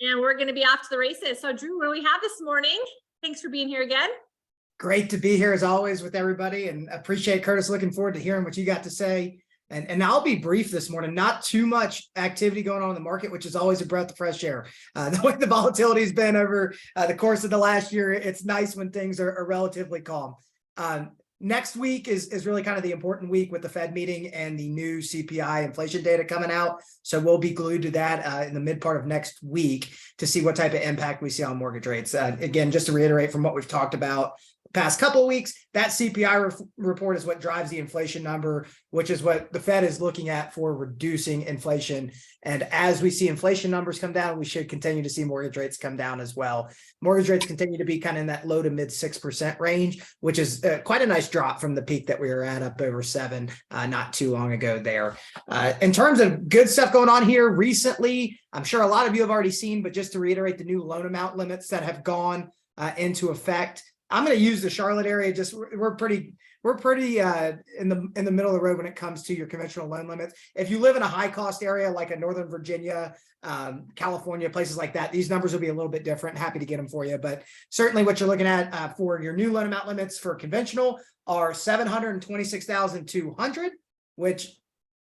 And we're going to be off to the races. So Drew, what do we have this morning? Thanks for being here again. Great to be here as always with everybody, and appreciate Curtis. Looking forward to hearing what you got to say. And I'll be brief this morning. Not too much activity going on in the market, which is always a breath of fresh air. The way the volatility has been over the course of the last year, it's nice when things are relatively calm. Next week is really kind of the important week with the Fed meeting and the new CPI inflation data coming out. So we'll be glued to that in the mid part of next week to see what type of impact we see on mortgage rates. Again, just to reiterate from what we've talked about past couple of weeks, that CPI report is what drives the inflation number, which is what the Fed is looking at for reducing inflation. And as we see inflation numbers come down, we should continue to see mortgage rates come down as well. Mortgage rates continue to be kind of in that low to mid 6% range, which is quite a nice drop from the peak that we were at up over 7 not too long ago there. In terms of good stuff going on here recently, I'm sure a lot of you have already seen, but just to reiterate the new loan amount limits that have gone into effect. I'm going to use the Charlotte area. Just we're pretty in the middle of the road when it comes to your conventional loan limits. If you live in a high cost area like a Northern Virginia, California, places like that, these numbers will be a little bit different. Happy to get them for you, but certainly what you're looking at for your new loan amount limits for conventional are $726,200. Which,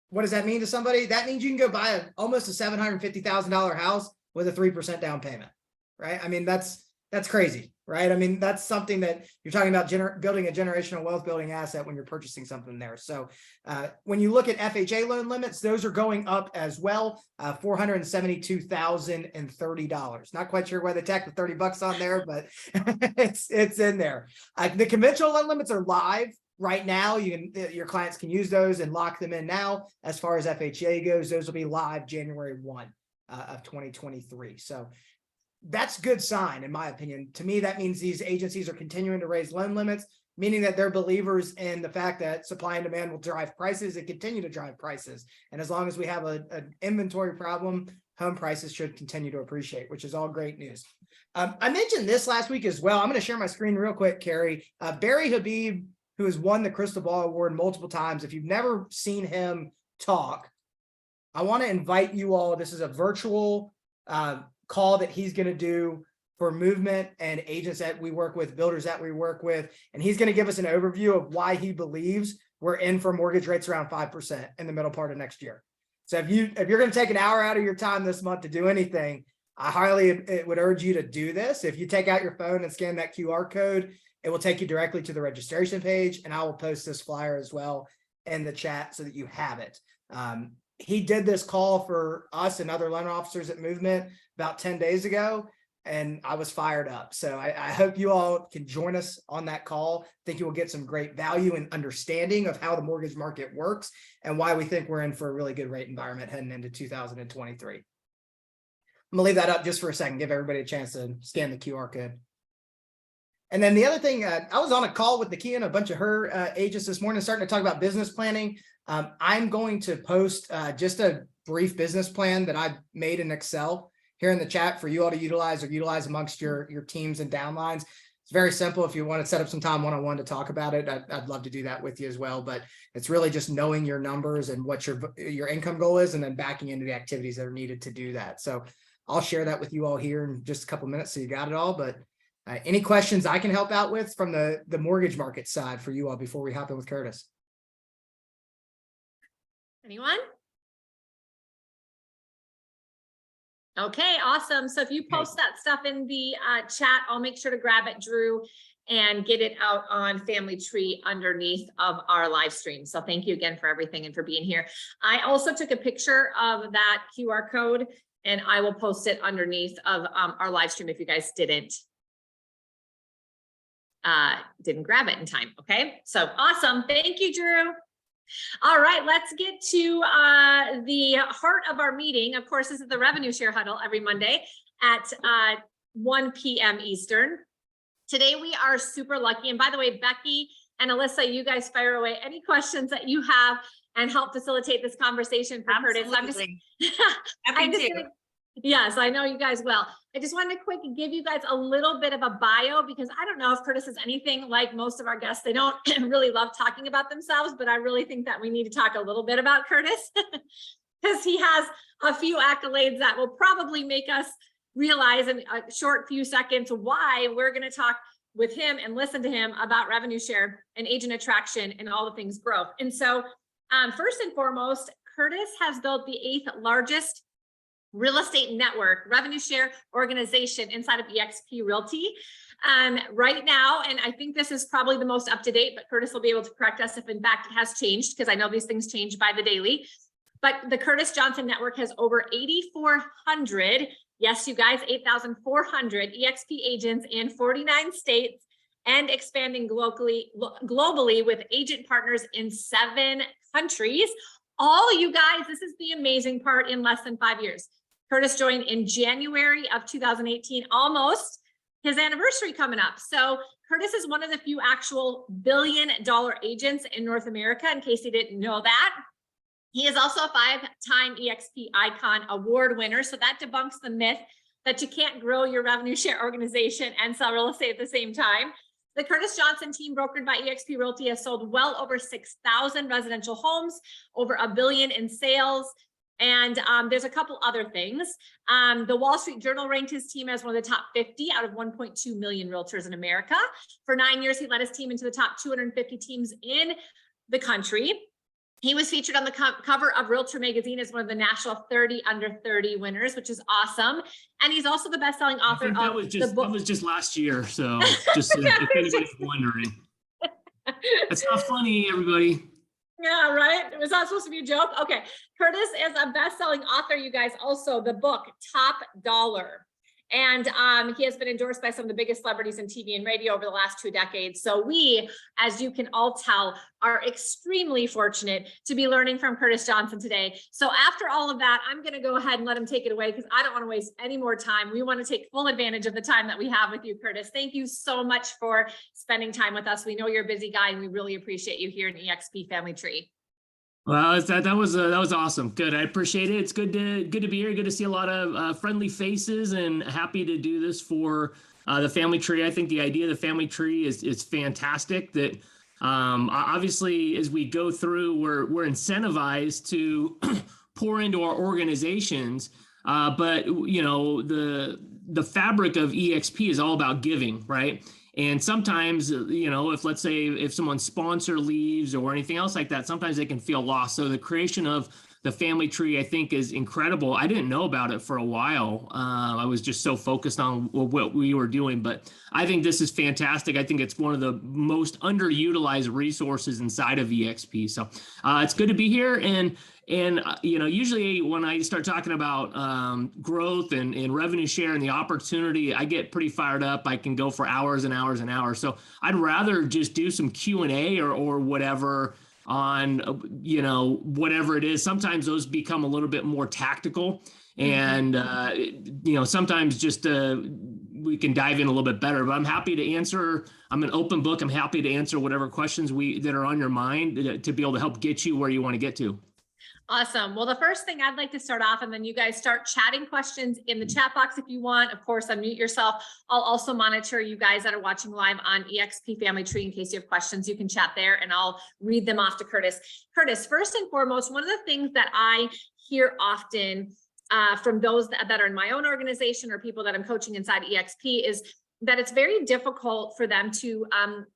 what does that mean to somebody? That means you can go buy almost a $750,000 house with a 3% down payment, right? I mean, that's crazy, right? I mean, that's something that you're talking about building a generational wealth building asset when you're purchasing something there. So when you look at FHA loan limits, those are going up as well, $472,030. Not quite sure why they tacked the $30 on there, but it's in there. The conventional loan limits are live right now. Your clients can use those and lock them in now. As far as FHA goes, those will be live January 1 of 2023. So that's a good sign, in my opinion. To me, that means these agencies are continuing to raise loan limits, meaning that they're believers in the fact that supply and demand will drive prices and continue to drive prices. And as long as we have an inventory problem, home prices should continue to appreciate, which is all great news. I mentioned this last week as well. I'm going to share my screen real quick, Cari. Barry Habib, who has won the Crystal Ball Award multiple times. If you've never seen him talk, I want to invite you all. This is a virtual call that he's going to do for movement and agents that we work with, builders that we work with. And he's going to give us an overview of why he believes we're in for mortgage rates around 5% in the middle part of next year. So if you're going to take an hour out of your time this month to do anything, I highly would urge you to do this. If you take out your phone and scan that QR code, it will take you directly to the registration page. And I will post this flyer as well in the chat so that you have it. He did this call for us and other loan officers at Movement about 10 days ago, and I was fired up. So I hope you all can join us on that call. I think you will get some great value and understanding of how the mortgage market works and why we think we're in for a really good rate environment heading into 2023. I'm gonna leave that up just for a second, give everybody a chance to scan the QR code. And then the other thing, I was on a call with Nakia and a bunch of her agents this morning, starting to talk about business planning. I'm going to post just a brief business plan that I've made in Excel here in the chat for you all to utilize amongst your teams and downlines. It's very simple. If you want to set up some time one-on-one to talk about it, I'd love to do that with you as well. But it's really just knowing your numbers and what your income goal is, and then backing into the activities that are needed to do that. So I'll share that with you all here in just a couple minutes so you got it all. But any questions I can help out with from the mortgage market side for you all before we hop in with Curtis? Anyone? Okay, awesome. So if you post that stuff in the chat, I'll make sure to grab it, Drew, and get it out on Family Tree underneath of our live stream. So thank you again for everything and for being here. I also took a picture of that QR code and I will post it underneath of our live stream if you guys didn't grab it in time. Okay, so awesome. Thank you, Drew. All right, let's get to the heart of our meeting. Of course, this is the revenue share huddle every Monday at 1 p.m. Eastern. Today, we are super lucky. And by the way, Becky and Alyssa, you guys fire away any questions that you have and help facilitate this conversation for Curtis. Yes, I know you guys will. I just wanted to quick give you guys a little bit of a bio because I don't know if Curtis is anything like most of our guests. They don't really love talking about themselves, but I really think that we need to talk a little bit about Curtis because he has a few accolades that will probably make us realize in a short few seconds why we're going to talk with him and listen to him about revenue share and agent attraction and all the things growth. And so first and foremost, Curtis has built the 8th largest real estate network revenue share organization inside of eXp Realty right now. And I think this is probably the most up to date, but Curtis will be able to correct us if in fact it has changed, because I know these things change by the daily. But the Curtis Johnson network has over 8,400, yes, you guys, 8,400 eXp agents in 49 states and expanding globally with agent partners in 7 countries. All you guys, this is the amazing part, in less than 5 years. Curtis joined in January of 2018, almost his anniversary coming up. So Curtis is one of the few actual billion-dollar agents in North America, in case you didn't know that. He is also a 5-time eXp Icon Award winner. So that debunks the myth that you can't grow your revenue share organization and sell real estate at the same time. The Curtis Johnson team, brokered by eXp Realty, has sold well over 6,000 residential homes, over $1 billion in sales. And there's a couple other things. The Wall Street Journal ranked his team as one of the top 50 out of 1.2 million realtors in America. For 9 years, he led his team into the top 250 teams in the country. He was featured on the cover of Realtor magazine as one of the national 30 under 30 winners, which is awesome. And he's also the best-selling author of the book. That was just last year. So just if anybody's wondering. That's not funny, everybody. Yeah, right. It was not supposed to be a joke. Okay. Curtis is a best-selling author, you guys. Also, the book Top Dollar. And he has been endorsed by some of the biggest celebrities in TV and radio over the last 2 decades. So we, as you can all tell, are extremely fortunate to be learning from Curtis Johnson today. So after all of that, I'm going to go ahead and let him take it away, because I don't want to waste any more time. We want to take full advantage of the time that we have with you, Curtis. Thank you so much for spending time with us. We know you're a busy guy, and we really appreciate you here in eXp Family Tree. Well, that was awesome. Good. I appreciate it. It's good to be here. Good to see a lot of friendly faces, and happy to do this for the family tree. I think the idea of the family tree is fantastic. That obviously, as we go through, we're incentivized to pour into our organizations. But you know, the fabric of eXp is all about giving, right? And sometimes, you know, let's say if someone's sponsor leaves or anything else like that, sometimes they can feel lost. So the creation of the family tree, I think, is incredible. I didn't know about it for a while. I was just so focused on what we were doing, but I think this is fantastic. I think it's one of the most underutilized resources inside of eXp. So it's good to be here. And you know, usually when I start talking about growth and revenue share and the opportunity, I get pretty fired up. I can go for hours and hours and hours. So I'd rather just do some Q&A or whatever on, you know, whatever it is. Sometimes those become a little bit more tactical, and you know, sometimes just we can dive in a little bit better. But I'm happy to answer. I'm an open book. I'm happy to answer whatever questions that are on your mind to be able to help get you where you want to get to. Awesome. Well, the first thing I'd like to start off, and then you guys start chatting questions in the chat box if you want. Of course, unmute yourself. I'll also monitor you guys that are watching live on eXp Family Tree. In case you have questions, you can chat there and I'll read them off to Curtis. Curtis, first and foremost, one of the things that I hear often from those that are in my own organization or people that I'm coaching inside eXp is that it's very difficult for them to,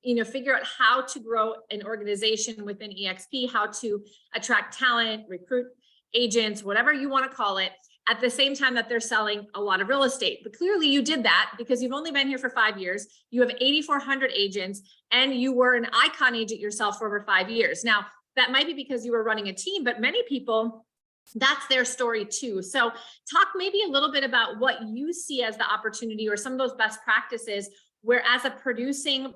you know, figure out how to grow an organization within eXp, how to attract talent, recruit agents, whatever you want to call it, at the same time that they're selling a lot of real estate. But clearly you did that because you've only been here for 5 years. You have 8,400 agents, and you were an icon agent yourself for over 5 years. Now, that might be because you were running a team, but many people, that's their story too. So talk maybe a little bit about what you see as the opportunity or some of those best practices where, as a producing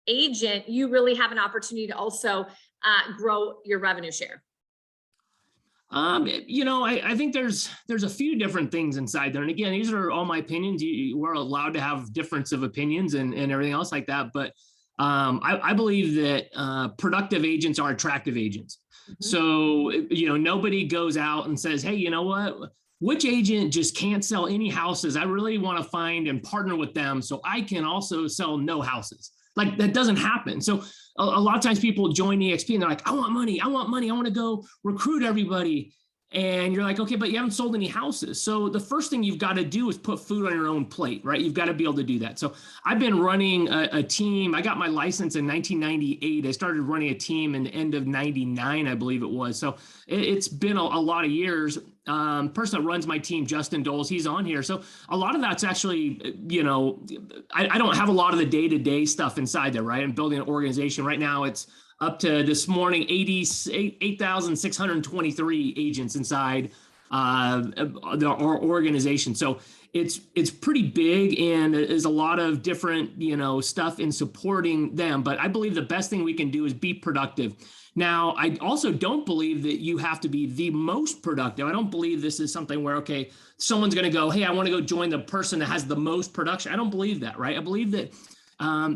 agent, you really have an opportunity to also grow your revenue share. You know, I think there's a few different things inside there. And again, these are all my opinions. We're allowed to have difference of opinions and everything else like that. But I believe that productive agents are attractive agents. So, you know, nobody goes out and says, hey, you know what, which agent just can't sell any houses? I really want to find and partner with them so I can also sell no houses. Like, that doesn't happen. So a lot of times people join EXP and they're like, I want money. I want money. I want to go recruit everybody. And you're like, okay, but you haven't sold any houses. So the first thing you've got to do is put food on your own plate, right? You've got to be able to do that. So I've been running a team. I got my license in 1998. I started running a team in the end of 99, I believe it was. So it's been a lot of years. Person that runs my team, Justin Doles, he's on here. So a lot of that's actually, you know, I don't have a lot of the day-to-day stuff inside there, right? I'm building an organization right now. It's up to this morning, 8,623 agents inside our organization. So it's pretty big, and there's a lot of different, you know, stuff in supporting them. But I believe the best thing we can do is be productive. Now, I also don't believe that you have to be the most productive. I don't believe this is something where, okay, someone's going to go, hey, I want to go join the person that has the most production. I don't believe that, right? I believe that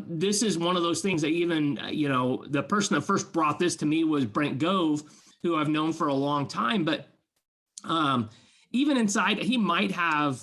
this is one of those things that even, you know, the person that first brought this to me was Brent Gove, who I've known for a long time. But even inside, he might have,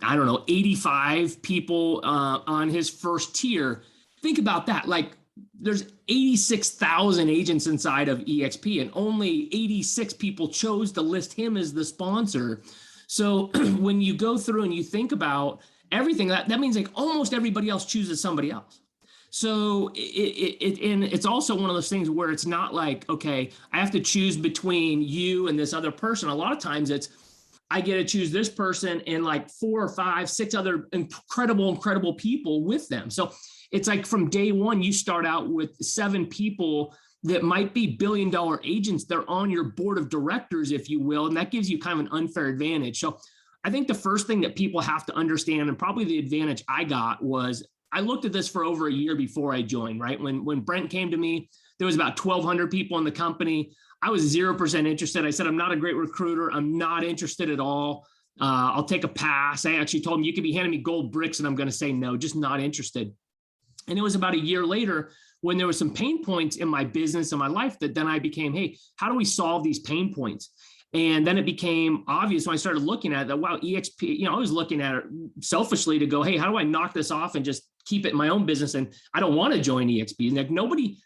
I don't know, 85 people on his first tier. Think about that. Like, there's 86,000 agents inside of EXP, and only 86 people chose to list him as the sponsor. So when you go through and you think about everything, that means like almost everybody else chooses somebody else. So it's also one of those things where it's not like, okay, I have to choose between you and this other person. A lot of times it's, I get to choose this person and like 4 or 5, 6 other incredible people with them. So it's like from day one, you start out with 7 people that might be billion-dollar agents. They're on your board of directors, if you will, and that gives you kind of an unfair advantage. So I think the first thing that people have to understand, and probably the advantage I got, was I looked at this for over a year before I joined, right? When Brent came to me, there was about 1,200 people in the company. I was 0% interested. I said, I'm not a great recruiter. I'm not interested at all. I'll take a pass. I actually told him, you could be handing me gold bricks and I'm going to say no, just not interested. And it was about a year later when there were some pain points in my business and my life that then I became, hey, how do we solve these pain points? And then it became obvious when I started looking at that, wow, EXP, you know, I was looking at it selfishly to go, hey, how do I knock this off and just keep it in my own business? And I don't want to join EXP. And nobody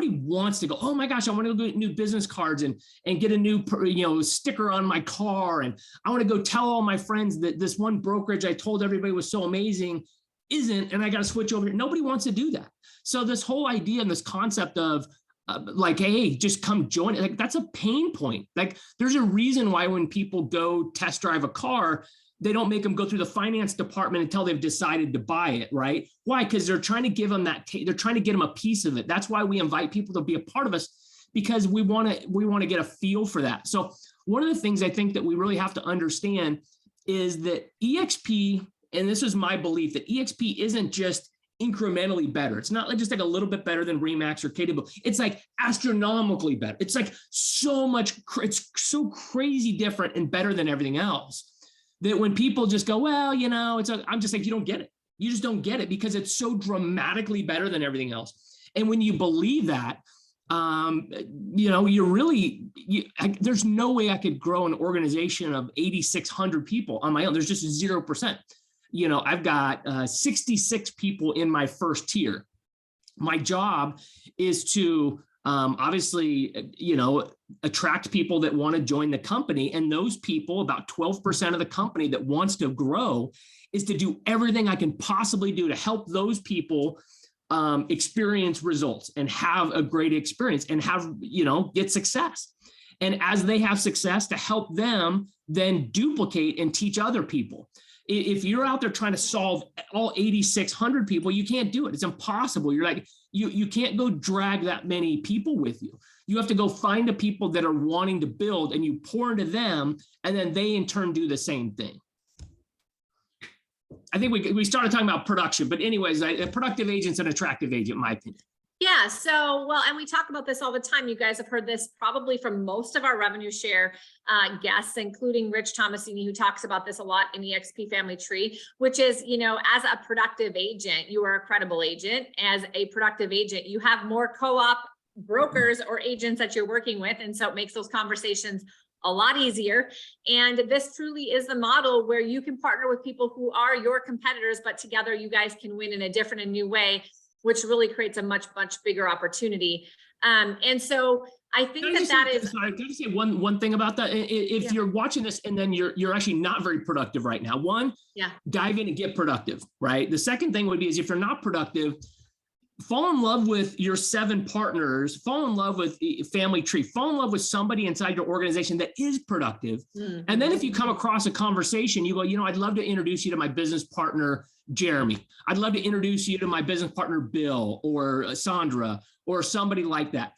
wants to go, oh my gosh, I want to go get new business cards and get a new, you know, sticker on my car. And I want to go tell all my friends that this one brokerage I told everybody was so amazing isn't, and I got to switch over here. Nobody wants to do that. So this whole idea and this concept of like, hey, just come join it. Like, that's a pain point. Like, there's a reason why when people go test drive a car, they don't make them go through the finance department until they've decided to buy it, right? Why? Because they're trying to give them that, they're trying to get them a piece of it. That's why we invite people to be a part of us, because we want to get a feel for that. So one of the things I think that we really have to understand is that EXP, and this is my belief, that EXP isn't just incrementally better. It's not just like a little bit better than RE/MAX or KW. It's like astronomically better. It's like so much, it's so crazy different and better than everything else that when people just go, well, you know, I'm just like, you don't get it. You just don't get it because it's so dramatically better than everything else. And when you believe that, you know, there's no way I could grow an organization of 8,600 people on my own. There's just 0%. You know, I've got 66 people in my first tier. My job is to obviously, you know, attract people that want to join the company. And those people, about 12% of the company that wants to grow, is to do everything I can possibly do to help those people experience results and have a great experience and have, you know, get success. And as they have success, to help them then duplicate and teach other people. If you're out there trying to solve all 8,600 people, you can't do it. It's impossible. You're like, you can't go drag that many people with you. You have to go find the people that are wanting to build, and you pour into them, and then they in turn do the same thing. I think we started talking about production, but anyways, a productive agent's an attractive agent, in my opinion. Yeah. So, well, and we talk about this all the time. You guys have heard this probably from most of our revenue share guests, including Rich Tomasini, who talks about this a lot in EXP Family Tree, which is, you know, as a productive agent, you are a credible agent. As a productive agent, you have more co-op brokers or agents that you're working with. And so it makes those conversations a lot easier. And this truly is the model where you can partner with people who are your competitors, but together you guys can win in a different and new way, which really creates a much bigger opportunity And so I think that is. Sorry, can I just say one thing about that? If you're watching this and then you're actually not very productive right now, dive in and get productive, right? The second thing would be is if you're not productive, fall in love with your 7 partners, fall in love with Family Tree, fall in love with somebody inside your organization that is productive. Mm-hmm. And then if you come across a conversation, you go, I'd love to introduce you to my business partner, Jeremy. I'd love to introduce you to my business partner, Bill or Sandra or somebody like that.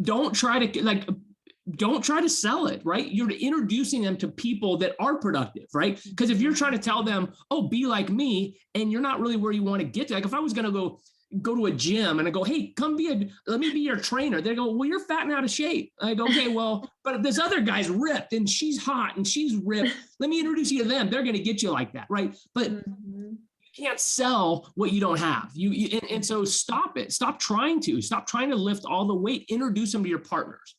Don't try to sell it, right? You're introducing them to people that are productive, right? Because if you're trying to tell them, oh, be like me, and you're not really where you want to get to, like if I was going to go to a gym and I go, hey, let me be your trainer. They go, well, you're fat and out of shape. I go, okay, well, but this other guy's ripped and she's hot and she's ripped. Let me introduce you to them. They're going to get you like that, right? But you can't sell what you don't have. And so stop it. Stop trying to lift all the weight. Introduce them to your partners.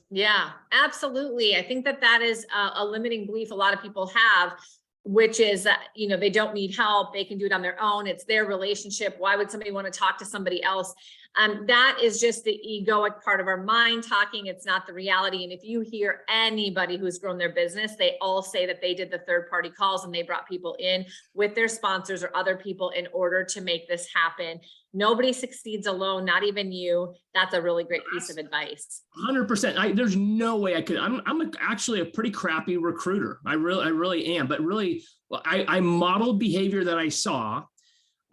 Yeah, absolutely. I think that is a limiting belief a lot of people have, which is that, they don't need help. They can do it on their own. It's their relationship. Why would somebody want to talk to somebody else? That is just the egoic part of our mind talking. It's not the reality. And if you hear anybody who's grown their business, they all say that they did the third-party calls and they brought people in with their sponsors or other people in order to make this happen. Nobody succeeds alone, not even you. That's a really great piece of advice. 100%. There's no way I could. I'm actually a pretty crappy recruiter. I really am. But really, I modeled behavior that I saw.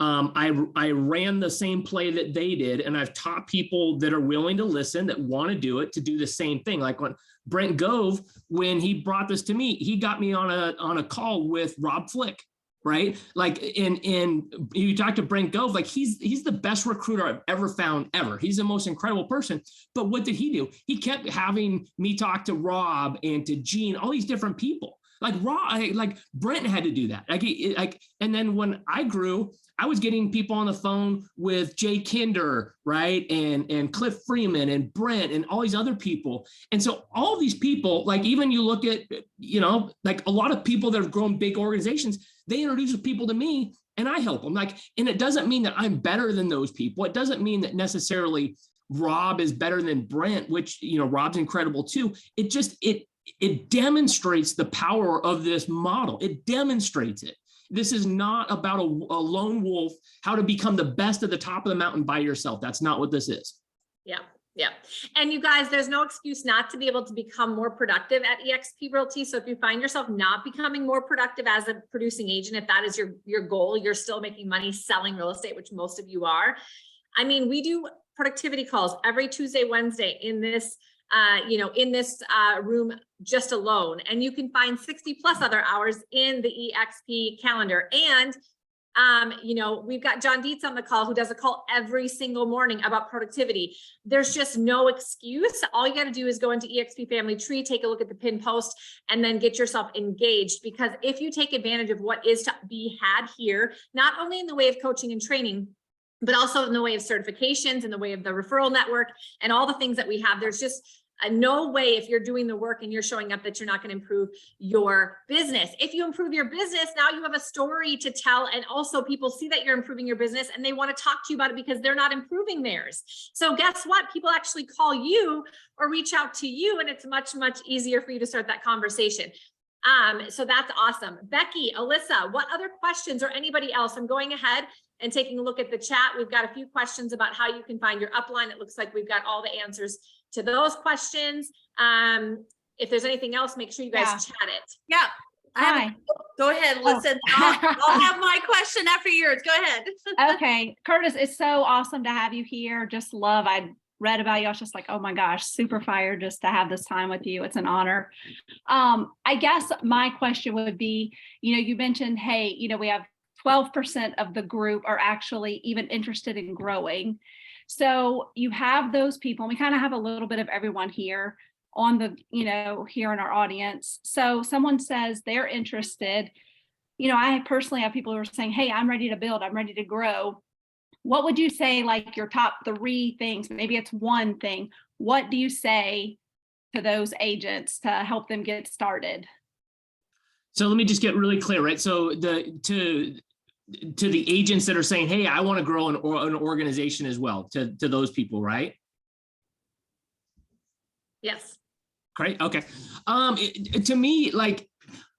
I ran the same play that they did, and I've taught people that are willing to listen, that want to do it, to do the same thing. Like when Brent Gove, when he brought this to me, he got me on a call with Rob Flick. Right? Like you talk to Brent Gove, like he's the best recruiter I've ever found ever. He's the most incredible person. But what did he do? He kept having me talk to Rob and to Gene, all these different people. Like Brent had to do that. And then when I grew, I was getting people on the phone with Jay Kinder, right? And Cliff Freeman and Brent and all these other people. And so all these people, like even you look at, like a lot of people that have grown big organizations, they introduce people to me and I help them. And it doesn't mean that I'm better than those people. It doesn't mean that necessarily Rob is better than Brent, which, Rob's incredible too. It demonstrates the power of this model. It demonstrates it. This is not about a lone wolf, how to become the best at the top of the mountain by yourself. That's not what this is. Yeah. Yeah. And you guys, there's no excuse not to be able to become more productive at eXp Realty. So if you find yourself not becoming more productive as a producing agent, if that is your goal, you're still making money selling real estate, which most of you are. I mean, we do productivity calls every Tuesday, Wednesday in this room just alone, and you can find 60 plus other hours in the eXp calendar. And we've got John Dietz on the call, who does a call every single morning about productivity. There's just no excuse. All you got to do is go into eXp Family Tree, take a look at the pin post, and then get yourself engaged. Because if you take advantage of what is to be had here, not only in the way of coaching and training, but also in the way of certifications, in the way of the referral network and all the things that we have, there's just no way, if you're doing the work and you're showing up, that you're not going to improve your business. If you improve your business, now you have a story to tell. And also people see that you're improving your business and they want to talk to you about it because they're not improving theirs. So guess what? People actually call you or reach out to you, and it's much, much easier for you to start that conversation. So that's awesome. Becky, Alyssa, what other questions, or anybody else? I'm going ahead and taking a look at the chat. We've got a few questions about how you can find your upline. It looks like we've got all the answers to those questions. If there's anything else, make sure you guys chat it. Yeah. Go ahead. Listen, I'll have my question after yours. Go ahead. Okay. Curtis, it's so awesome to have you here. Just love. I read about you. I was just like, oh my gosh, super fired just to have this time with you. It's an honor. I guess my question would be, you mentioned, hey, we have 12% of the group are actually even interested in growing. So you have those people, and we kind of have a little bit of everyone here on the, here in our audience. So someone says they're interested. I personally have people who are saying, hey, I'm ready to build, I'm ready to grow. What would you say, like your top 3 things? Maybe it's one thing. What do you say to those agents to help them get started? So let me just get really clear, right? So to the agents that are saying, hey, I want to grow an organization as well, to those people, right? Yes. Great. Okay. To me, like,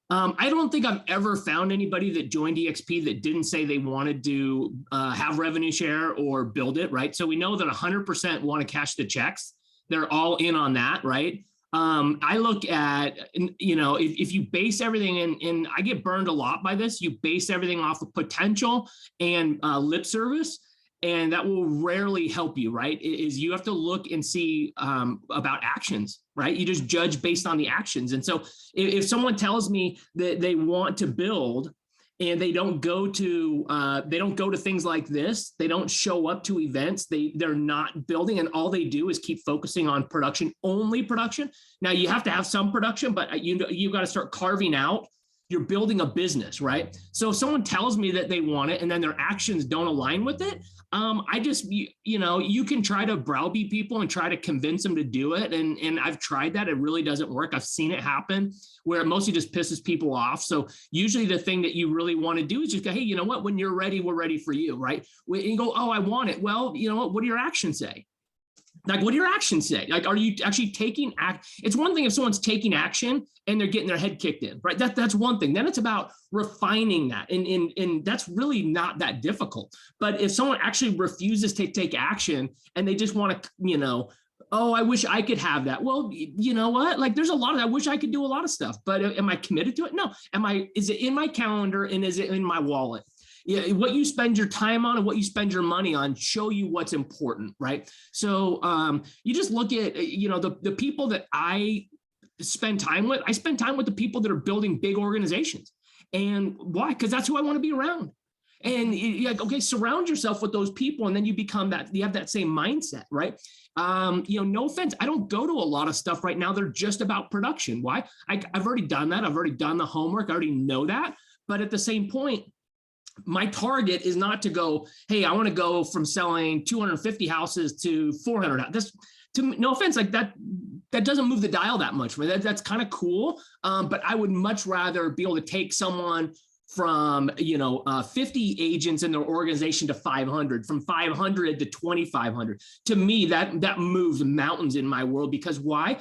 I don't think I've ever found anybody that joined EXP that didn't say they wanted to have revenue share or build it, right? So we know that 100% want to cash the checks. They're all in on that, right? I look at, you know, if you base everything in, I get burned a lot by this, you base everything off of potential and lip service, and that will rarely help you, right? Is you have to look and see about actions, right? You just judge based on the actions. And so if someone tells me that they want to build and they don't go to things like this, they don't show up to events, they're not building, and all they do is keep focusing on production, only production. Now you have to have some production, but you got to start carving out. You're building a business, right? So if someone tells me that they want it and then their actions don't align with it, I just, you know, you can try to browbeat people and try to convince them to do it. And I've tried that. It really doesn't work. I've seen it happen where it mostly just pisses people off. So usually the thing that you really want to do is just go, hey, you know what, when you're ready, we're ready for you, right? And you go, oh, I want it. Well, you know what do your actions say? Like, what do your actions say? Like, are you actually taking act? It's one thing if someone's taking action and they're getting their head kicked in, right? That's one thing. Then it's about refining that. And that's really not that difficult. But if someone actually refuses to take action and they just want to, you know, oh, I wish I could have that. Well, you know what? Like, there's a lot of that. I wish I could do a lot of stuff, but am I committed to it? No. Is it in my calendar and is it in my wallet? Yeah, what you spend your time on and what you spend your money on show you what's important, right? So you just look at, you know, the people that I spend time with. I spend time with the people that are building big organizations. And why? Because that's who I want to be around. And you're like, okay, surround yourself with those people, and then you become that. You have that same mindset, right? You know, no offense, I don't go to a lot of stuff right now. They're just about production. Why? I've already done that. I've already done the homework. I already know that. But at the same point, my target is not to go, hey, I want to go from selling 250 houses to 400. No offense, like that doesn't move the dial that much. That's kind of cool. But I would much rather be able to take someone from, you know, 50 agents in their organization to 500, from 500 to 2,500. To me, that moves mountains in my world, because why?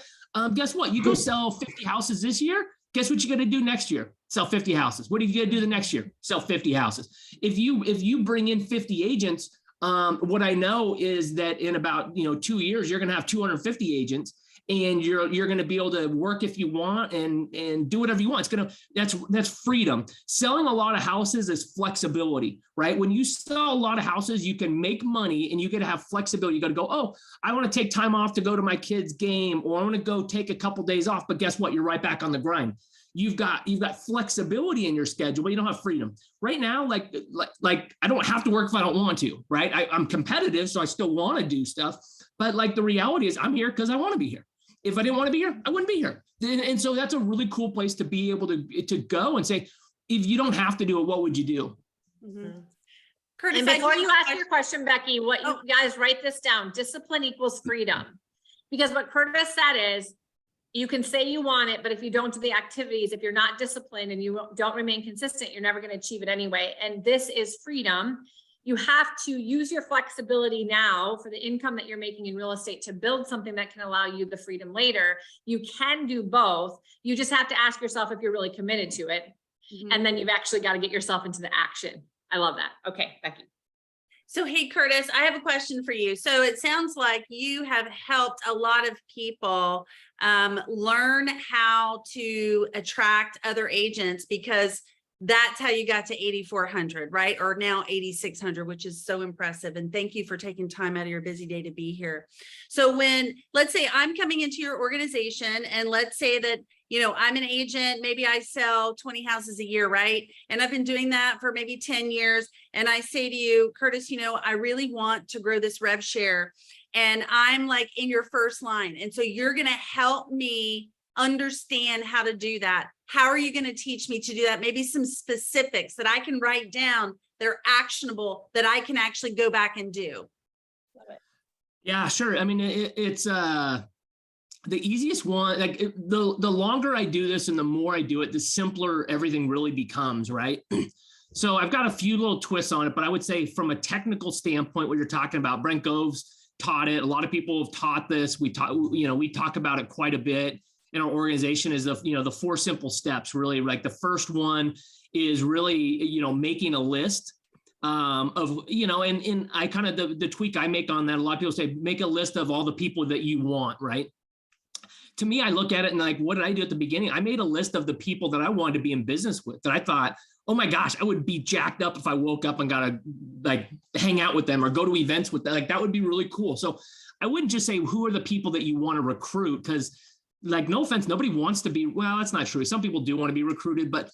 Guess what? You go sell 50 houses this year. Guess what you're going to do next year? Sell 50 houses. What are you going to do the next year? Sell 50 houses. If you bring in 50 agents, what I know is that in about 2 years, you're going to have 250 agents, and you're going to be able to work if you want and do whatever you want. That's freedom. Selling a lot of houses is flexibility, right? When you sell a lot of houses, you can make money and you get to have flexibility. You got to go, oh, I want to take time off to go to my kid's game, or I want to go take a couple days off. But guess what? You're right back on the grind. You've got flexibility in your schedule, but you don't have freedom. Right now, like I don't have to work if I don't want to, right? I'm competitive, so I still want to do stuff. But like the reality is I'm here because I want to be here. If I didn't want to be here, I wouldn't be here. And so that's a really cool place to be able to go and say, if you don't have to do it, what would you do? Mm-hmm. Curtis, and before you ask your question, Becky, you guys write this down. Discipline equals freedom. Because what Curtis said is, you can say you want it, but if you don't do the activities, if you're not disciplined and you don't remain consistent, you're never going to achieve it anyway. And this is freedom. You have to use your flexibility now for the income that you're making in real estate to build something that can allow you the freedom later. You can do both. You just have to ask yourself if you're really committed to it. Mm-hmm. And then you've actually got to get yourself into the action. I love that. Okay, Becky. So, hey, Curtis, I have a question for you. So it sounds like you have helped a lot of people learn how to attract other agents, because that's how you got to 8,400, right? Or now 8,600, which is so impressive. And thank you for taking time out of your busy day to be here. So when, let's say I'm coming into your organization, and let's say that, I'm an agent, maybe I sell 20 houses a year, right? And I've been doing that for maybe 10 years. And I say to you, Curtis, I really want to grow this rev share. And I'm like in your first line. And so you're going to help me understand how to do that. How are you going to teach me to do that? Maybe some specifics that I can write down that are actionable, that I can actually go back and do. Love it. Yeah, sure. I mean, it's the easiest one. Like the longer I do this and the more I do it, the simpler everything really becomes, right? So I've got a few little twists on it, but I would say from a technical standpoint, what you're talking about, Brent Gove's taught it. A lot of people have taught this. We talk about it quite a bit in our organization is the 4 simple steps, really. Like the first one is really, making a list of, and I kind of, the tweak I make on that, a lot of people say, make a list of all the people that you want, right? To me, I look at it and like, what did I do at the beginning? I made a list of the people that I wanted to be in business with, that I thought, oh my gosh, I would be jacked up if I woke up and got to like hang out with them or go to events with them. Like that would be really cool. So I wouldn't just say, who are the people that you want to recruit? Because like, no offense, nobody wants to be, well, that's not true. Some people do want to be recruited, but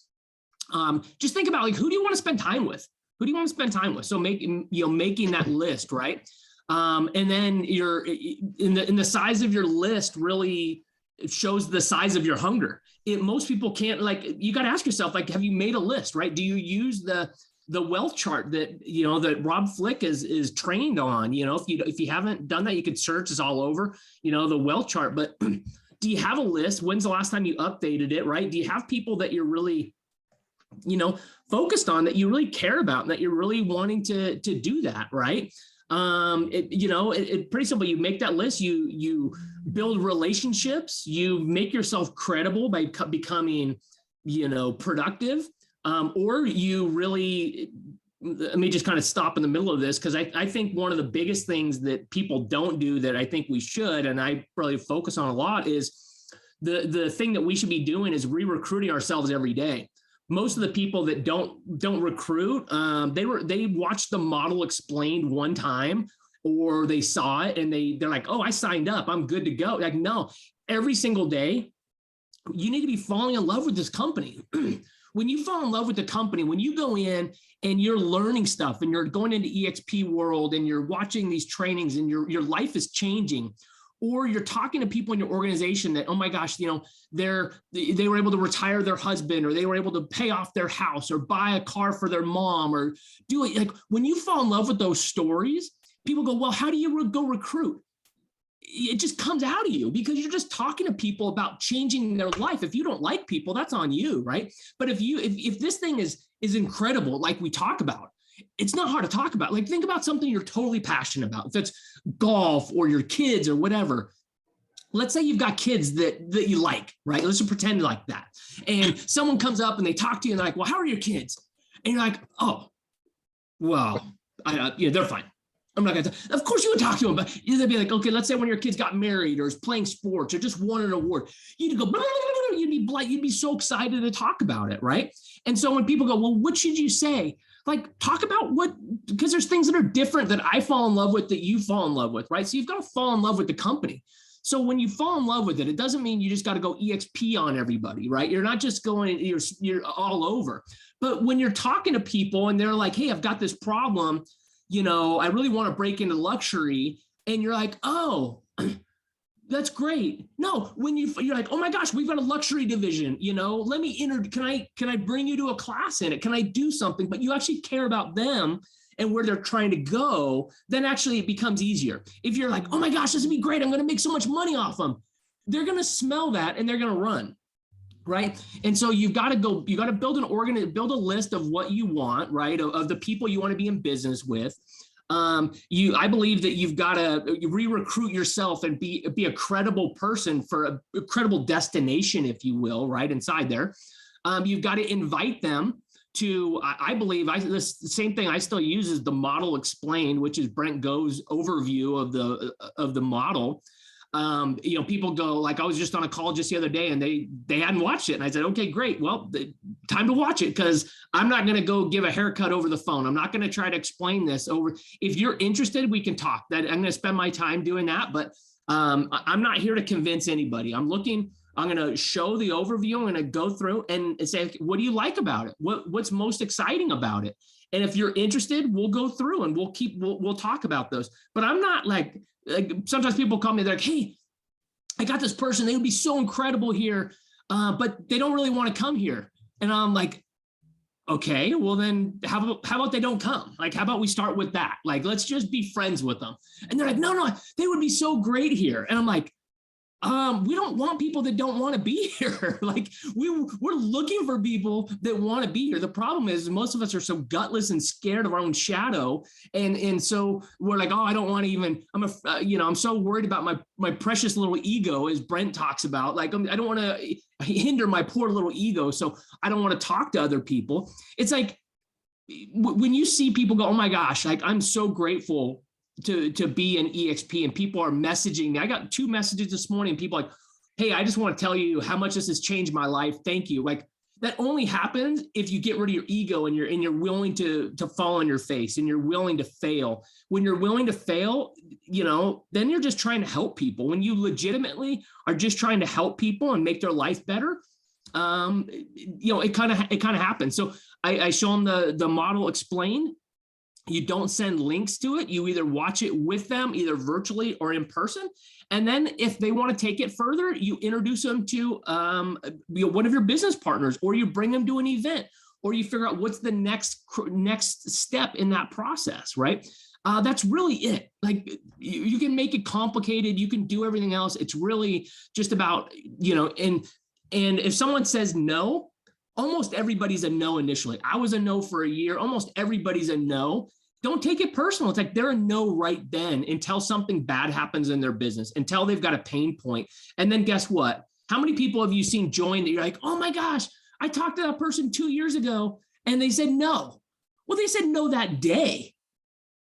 just think about like, who do you want to spend time with? Who do you want to spend time with? So making that list, right? And then you're in the size of your list really shows the size of your hunger. Most people can't, like, you got to ask yourself, like, have you made a list, right? Do you use the wealth chart that, that Rob Flick is trained on? If you haven't done that, you could search, it's all over, the wealth chart. But do you have a list? When's the last time you updated it, right? Do you have people that you're really, focused on, that you really care about, and that you're really wanting to do that, right? It's pretty simple. You make that list, you build relationships, you make yourself credible by becoming, productive, or you really, let me just kind of stop in the middle of this, because I think one of the biggest things that people don't do that I think we should, and I really focus on a lot, is the thing that we should be doing is re-recruiting ourselves every day. Most of the people that don't recruit, they watched the model explained one time, or they saw it and they're like, oh, I signed up, I'm good to go. Like, no, every single day, you need to be falling in love with this company. When you fall in love with the company, when you go in and you're learning stuff and you're going into EXP world and you're watching these trainings and your life is changing, or you're talking to people in your organization that, oh my gosh, they were able to retire their husband, or they were able to pay off their house, or buy a car for their mom, or do it. Like, when you fall in love with those stories, people go, well, how do you go recruit? It just comes out of you, because you're just talking to people about changing their life. If you don't like people, that's on you, right? But if this thing is incredible, like we talk about, it's not hard to talk about. Like, think about something you're totally passionate about. If it's golf or your kids or whatever. Let's say you've got kids that you like, right? Let's just pretend like that. And someone comes up and they talk to you and they're like, well, how are your kids? And you're like, oh, well, they're fine. I'm not going to, of course you would talk to them, but they'd be like, okay, let's say one of your kids got married or is playing sports or just won an award. You'd go, you'd be so excited to talk about it, right? And so when people go, well, what should you say? Like, talk about because there's things that are different that I fall in love with that you fall in love with, right? So you've got to fall in love with the company. So when you fall in love with it, it doesn't mean you just got to go EXP on everybody, right? You're not just going, you're all over. But when you're talking to people and they're like, hey, I've got this problem, I really want to break into luxury. And you're like, oh, that's great. No, when you're like, oh my gosh, we've got a luxury division, let me can I bring you to a class in it? Can I do something? But you actually care about them and where they're trying to go, then actually it becomes easier. If you're like, oh my gosh, this would be great, I'm going to make so much money off them, they're going to smell that and they're going to run. Right. And so you got to build build a list of what you want, right? Of the people you want to be in business with. I believe that you've got to re-recruit yourself and be a credible person for a credible destination, if you will, right inside there. You've got to invite them to, I believe, the same thing I still use is the model explained, which is Brent Go's overview of the model. People go, like, I was just on a call just the other day and they hadn't watched it. And I said, okay, great. Well, time to watch it, because I'm not going to go give a haircut over the phone. I'm not going to try to explain this over. If you're interested, we can talk. That I'm going to spend my time doing that. But I'm not here to convince anybody. I'm going to show the overview. I'm going to go through and say, what do you like about it? What's most exciting about it? And if you're interested, we'll go through and we'll talk about those. But I'm not like sometimes people call me, they're like, hey, I got this person, they would be so incredible here, but they don't really want to come here. And I'm like, okay, well then how about they don't come? Like, how about we start with that? Like, let's just be friends with them. And they're like, no, they would be so great here. And I'm like, We don't want people that don't want to be here. Like we're looking for people that want to be here. The problem is most of us are so gutless and scared of our own shadow. And so we're like, oh, I don't want to even, I'm so worried about my precious little ego, as Brent talks about. Like, I don't want to hinder my poor little ego. So I don't want to talk to other people. It's like, when you see people go, oh my gosh, like I'm so grateful to be an EXP, and people are messaging me. I got 2 messages this morning. People like, hey, I just want to tell you how much this has changed my life. Thank you. Like that only happens if you get rid of your ego and you're willing to fall on your face and you're willing to fail. When you're willing to fail, then you're just trying to help people. When you legitimately are just trying to help people and make their life better, it kind of happens. So I show them the model explained. You don't send links to it. You either watch it with them, either virtually or in person. And then if they want to take it further, you introduce them to one of your business partners, or you bring them to an event, or you figure out what's the next step in that process, right? That's really it. Like you can make it complicated. You can do everything else. It's really just about, and if someone says no, almost everybody's a no initially. I was a no for a year. Almost everybody's a no. Don't take it personal. It's like they're a no right then until something bad happens in their business, until they've got a pain point. And then guess what? How many people have you seen join that you're like, oh my gosh, I talked to that person 2 years ago and they said no. Well, they said no that day.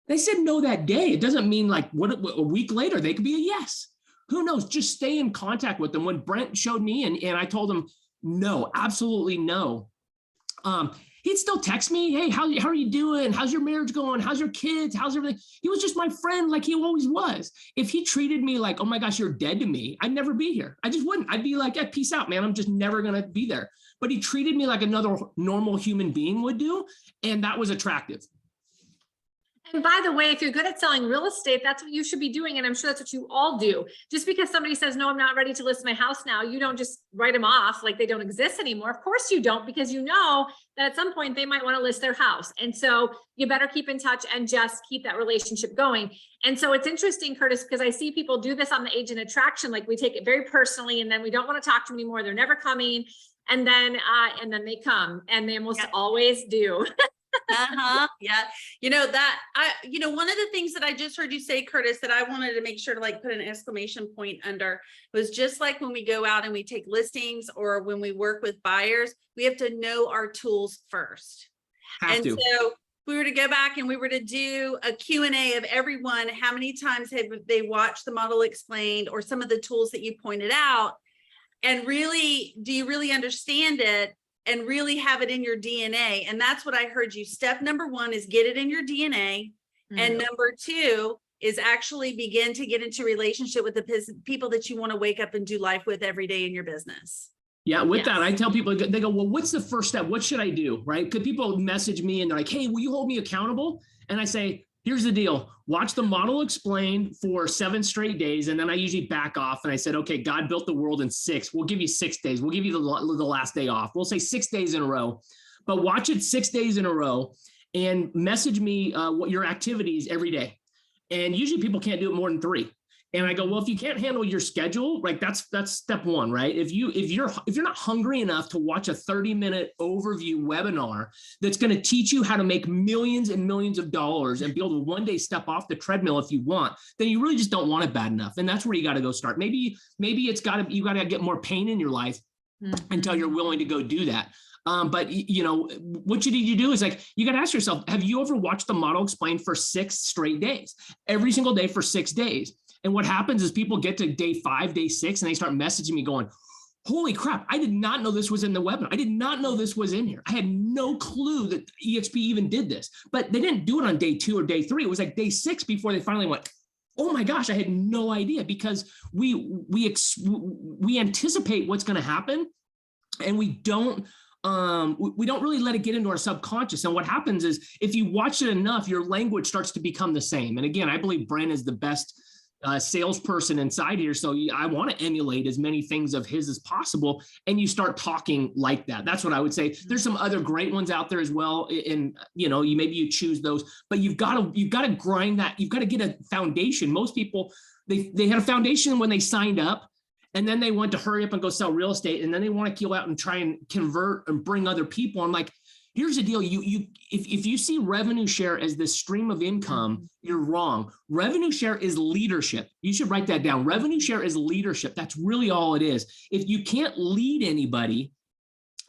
They said no that day. It doesn't mean like a week later, they could be a yes. Who knows? Just stay in contact with them. When Brent showed me and I told him, no, absolutely no. He'd still text me, hey, how are you doing? How's your marriage going? How's your kids? How's everything? He was just my friend like he always was. If he treated me like, oh my gosh, you're dead to me, I'd never be here. I just wouldn't. I'd be like, yeah, peace out, man. I'm just never going to be there. But he treated me like another normal human being would do. And that was attractive. And by the way, if you're good at selling real estate, that's what you should be doing. And I'm sure that's what you all do. Just because somebody says, no, I'm not ready to list my house now, you don't just write them off like they don't exist anymore. Of course you don't, because you know that at some point they might want to list their house. And so you better keep in touch and just keep that relationship going. And so it's interesting, Curtis, because I see people do this on the agent attraction. Like we take it very personally, and then we don't want to talk to them anymore. They're never coming. And then they come, and they almost always do. Yeah. One of the things that I just heard you say, Curtis, that I wanted to make sure to like put an exclamation point under was just like when we go out and we take listings or when we work with buyers, we have to know our tools first. So if we were to go back and we were to do a Q&A of everyone, how many times have they watched the model explained or some of the tools that you pointed out? And really, do you really understand it? And really have it in your DNA. And that's what I heard you. Step number 1 is get it in your DNA. And number 2 is actually begin to get into relationship with the people that you want to wake up and do life with every day in your business. Yeah, with that, I tell people, they go, well, what's the first step? What should I do? Right? Because people message me and they're like, hey, will you hold me accountable? And I say, here's the deal. Watch the model explained for 7 straight days. And then I usually back off and I said, okay, God built the world in 6. We'll give you 6 days. We'll give you the last day off. We'll say 6 days in a row, but watch it 6 days in a row and message me what your activities every day. And usually people can't do it more than 3. And I go, well, if you can't handle your schedule, like that's step 1, right? If you're not hungry enough to watch a 30-minute overview webinar that's going to teach you how to make millions and millions of dollars and be able to one day step off the treadmill if you want, then you really just don't want it bad enough. And that's where you got to go start. Maybe you got to get more pain in your life until you're willing to go do that. But what you need to do is like, you got to ask yourself, have you ever watched the model explained for 6 straight days, every single day for 6 days? And what happens is people get to day 5, day 6, and they start messaging me going, holy crap, I did not know this was in the webinar. I did not know this was in here. I had no clue that EXP even did this, but they didn't do it on day 2 or day 3. It was like day 6 before they finally went, oh my gosh, I had no idea, because we anticipate what's going to happen, and we don't really let it get into our subconscious. And what happens is if you watch it enough, your language starts to become the same. And again, I believe Brent is the best salesperson inside here. So I want to emulate as many things of his as possible. And you start talking like that. That's what I would say. There's some other great ones out there as well. And, maybe you choose those, but you've got to grind that. You've got to get a foundation. Most people, they had a foundation when they signed up. and then they want to hurry up and go sell real estate, and then they want to go out and try and convert and bring other people. I'm like, here's the deal. If you see revenue share as this stream of income, you're wrong. Revenue share is leadership. You should write that down. Revenue share is leadership. That's really all it is. If you can't lead anybody,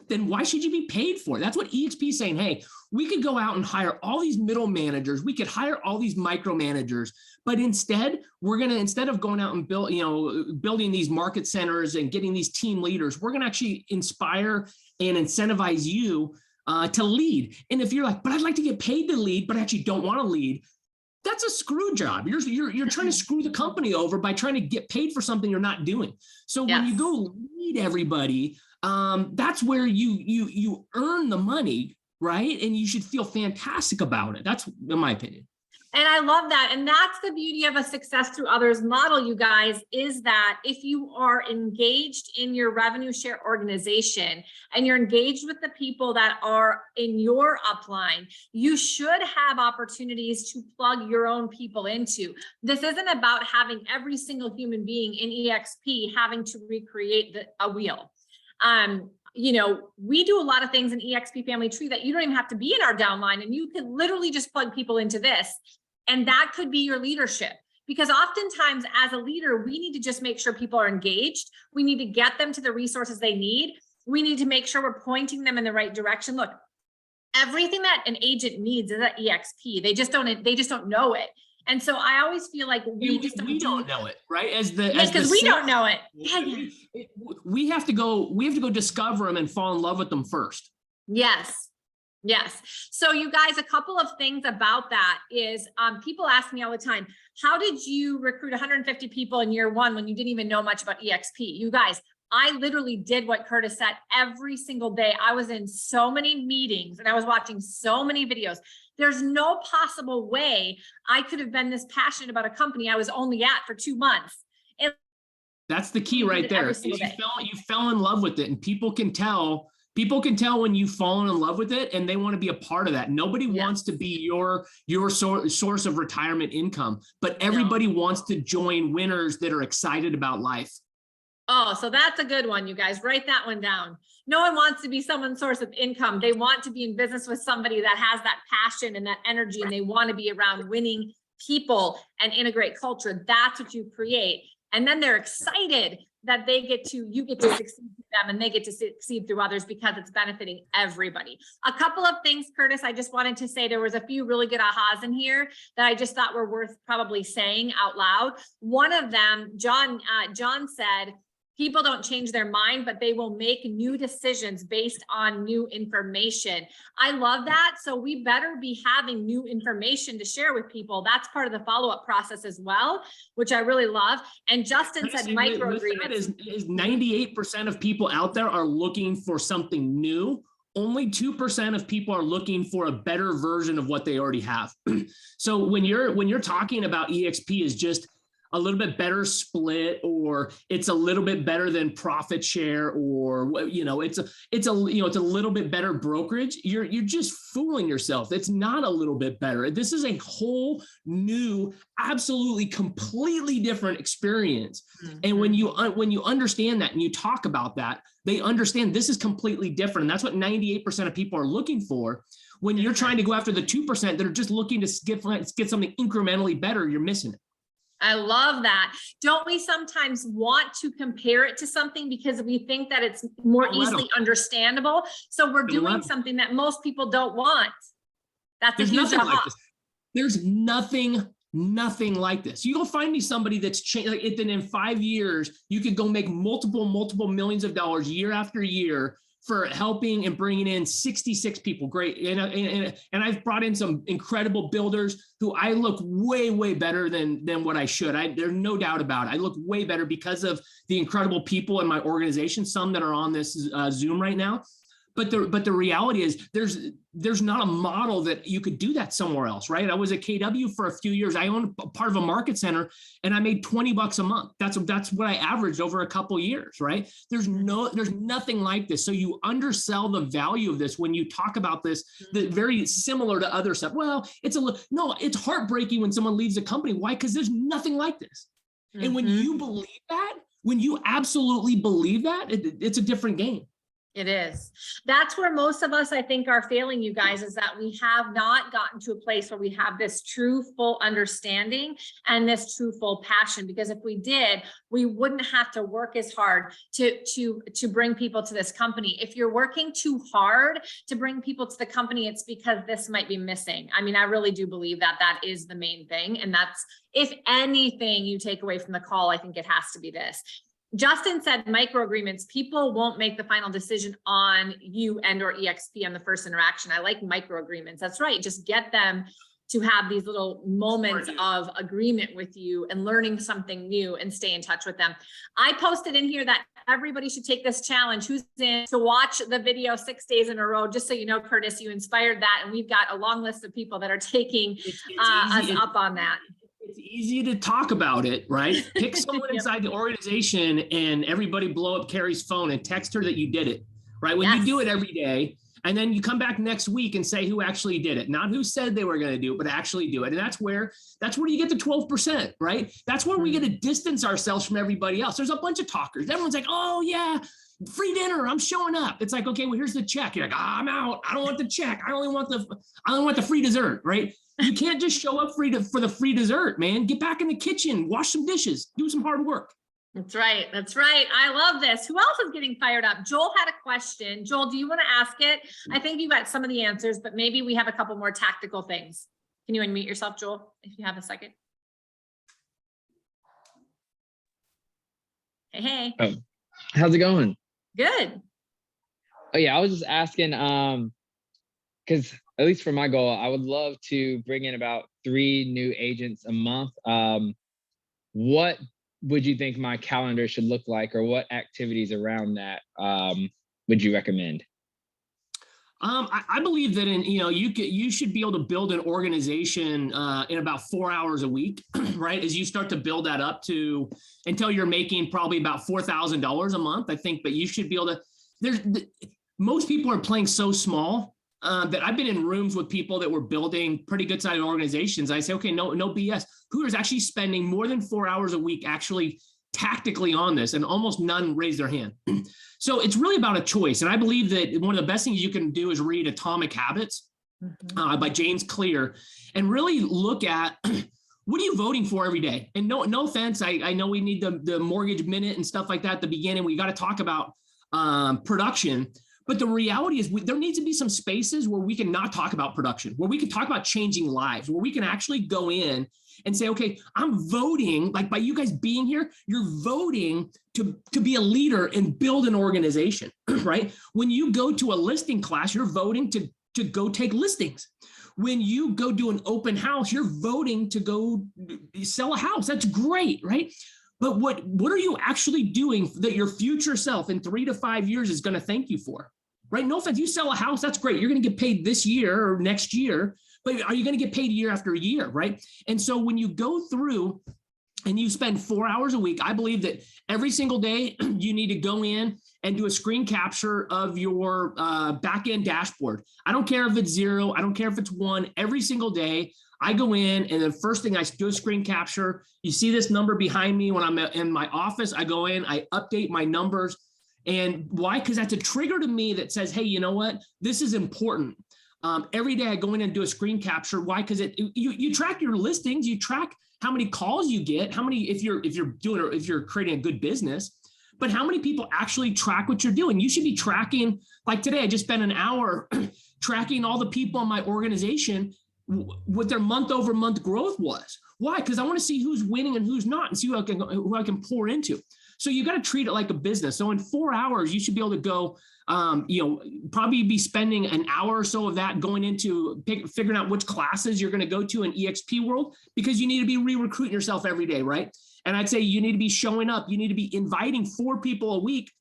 then why should you be paid for it? That's what EXP is saying. Hey, we could go out and hire all these middle managers. We could hire all these micromanagers, but instead instead of going out and building these market centers and getting these team leaders, we're going to actually inspire and incentivize you to lead. And if you're like, but I'd like to get paid to lead, but I actually don't want to lead, that's a screw job. You're trying to screw the company over by trying to get paid for something you're not doing. So when you go lead everybody, that's where you earn the money, right? And you should feel fantastic about it. That's in my opinion. And I love that. And that's the beauty of a success through others model, you guys, is that if you are engaged in your revenue share organization and you're engaged with the people that are in your upline, you should have opportunities to plug your own people into. This isn't about having every single human being in EXP having to recreate a wheel. We do a lot of things in EXP Family Tree that you don't even have to be in our downline, and you can literally just plug people into this. And that could be your leadership, because oftentimes as a leader, we need to just make sure people are engaged. We need to get them to the resources they need. We need to make sure we're pointing them in the right direction. Look, everything that an agent needs is at EXP. They just don't know it. And so I always feel like we don't know it, right? Because we don't know it. Yeah. We have to go discover them and fall in love with them first. Yes. So you guys, a couple of things about that is people ask me all the time, how did you recruit 150 people in year one when you didn't even know much about EXP? You guys, I literally did what Curtis said every single day. I was in so many meetings and I was watching so many videos. There's no possible way I could have been this passionate about a company I was only at for 2 months. And that's the key right there. You fell in love with it, and people can tell when you've fallen in love with it and they want to be a part of that. Nobody wants to be your source of retirement income, but everybody wants to join winners that are excited about life. Oh, so that's a good one, you guys. Write that one down. No one wants to be someone's source of income. They want to be in business with somebody that has that passion and that energy, and they want to be around winning people and integrate culture. That's what you create. And then they're excited that you get to succeed with them and they get to succeed through others because it's benefiting everybody. A couple of things, Curtis, I just wanted to say there was a few really good ahas in here that I just thought were worth probably saying out loud. One of them, John said, people don't change their mind, but they will make new decisions based on new information. I love that. So we better be having new information to share with people. That's part of the follow-up process as well, which I really love. And Justin said micro agreements. Is 98% of people out there are looking for something new. Only 2% of people are looking for a better version of what they already have. So when you're talking about EXP is just a little bit better split, or it's a little bit better than profit share, or it's a little bit better brokerage, you're just fooling yourself. It's not a little bit better. This is a whole new, absolutely completely different experience. Mm-hmm. And when you understand that and you talk about that, they understand this is completely different. And that's what 98% of people are looking for. When you're trying to go after the 2% that are just looking to get something incrementally better, you're missing it. I love that. Don't we sometimes want to compare it to something because we think that it's more easily understandable? So we're doing something that most people don't want. That's a huge aha. Like this. There's nothing like this. You go find me somebody that's changed. Like then in 5 years, you could go make multiple millions of dollars year after year for helping and bringing in 66 people. Great. And I've brought in some incredible builders who I look way better than what I should. There's no doubt about it. I look way better because of the incredible people in my organization, some that are on this Zoom right now. But the reality is there's not a model that you could do that somewhere else, right? I was at KW for a few years. I owned part of a market center and I made $20 a month. That's what I averaged over a couple years, right? There's nothing like this. So you undersell the value of this when you talk about this, very similar to other stuff. Well, it's heartbreaking when someone leaves a company. Why? Because there's nothing like this. Mm-hmm. And when you believe that, when you absolutely believe that, it's a different game. It is. That's where most of us, I think, are failing, you guys, is that we have not gotten to a place where we have this true, full understanding and this true, full passion. Because if we did, we wouldn't have to work as hard to bring people to this company. If you're working too hard to bring people to the company, it's because this might be missing. I mean, I really do believe that that is the main thing. And that's, if anything you take away from the call, I think it has to be this. Justin said micro agreements, people won't make the final decision on you and or EXP on the first interaction. I like micro agreements. That's right. Just get them to have these little moments of agreement with you and learning something new and stay in touch with them. I posted in here that everybody should take this challenge. Who's in to watch the video 6 days in a row? Just so you know, Curtis, you inspired that. And we've got a long list of people that are taking us up on that. It's easy to talk about it, right? Pick someone inside the organization and everybody blow up Cari's phone and text her that you did it, right? When you do it every day, and then you come back next week and say who actually did it, not who said they were going to do it, but actually do it. And that's where you get the 12%, right? That's where we get to distance ourselves from everybody else. There's a bunch of talkers. Everyone's like, oh yeah, free dinner, I'm showing up. It's like, okay, well, here's the check. You're like, I'm out. I don't want the check. I only want the free dessert, right? You can't just show up for the free dessert, man. Get back in the kitchen, wash some dishes, do some hard work. That's right. That's right. I love this. Who else is getting fired up? Joel had a question. Joel, do you want to ask it? I think you got some of the answers, but maybe we have a couple more tactical things. Can you unmute yourself, Joel, if you have a second? Hey. Oh, how's it going? Good. Oh yeah, I was just asking, because at least for my goal, I would love to bring in about 3 new agents a month. What would you think my calendar should look like, or what activities around that would you recommend? I believe that you should be able to build an organization in about 4 hours a week, right? As you start to build that up to until you're making probably about $4,000 a month, I think. But you should be able to. Most people are playing so small that I've been in rooms with people that were building pretty good sized organizations. I say, okay, no BS. Who is actually spending more than 4 hours a week actually tactically on this? And almost none raise their hand. So it's really about a choice. And I believe that one of the best things you can do is read Atomic Habits by James Clear and really look at what are you voting for every day? And no offense, I know we need the mortgage minute and stuff like that at the beginning. We got to talk about production. But the reality is there needs to be some spaces where we can not talk about production, where we can talk about changing lives, where we can actually go in and say, okay, I'm voting, like by you guys being here, you're voting to be a leader and build an organization, right? When you go to a listing class, you're voting to go take listings. When you go do an open house, you're voting to go sell a house. That's great, right? But what are you actually doing that your future self in 3 to 5 years is going to thank you for? Right? No offense, you sell a house, that's great. You're going to get paid this year or next year, but are you going to get paid year after year, right? And so when you go through and you spend 4 hours a week, I believe that every single day you need to go in and do a screen capture of your back-end dashboard. I don't care if it's 0, I don't care if it's 1, every single day. I go in and the first thing I do a screen capture. You see this number behind me when I'm in my office. I go in, I update my numbers. And why? Because that's a trigger to me that says, hey, you know what? This is important. Every day I go in and do a screen capture. Why? Because you track your listings, you track how many calls you get, how many if you're creating a good business, but how many people actually track what you're doing. You should be tracking. Like today, I just spent an hour tracking all the people in my organization, what their month over month growth was. Why? Because I want to see who's winning and who's not, and see who I can pour into. So you got to treat it like a business. So in 4 hours, you should be able to go, probably be spending an hour or so of that going into figuring out which classes you're going to go to in EXP world, because you need to be re-recruiting yourself every day, right? And I'd say you need to be showing up. You need to be inviting 4 people a week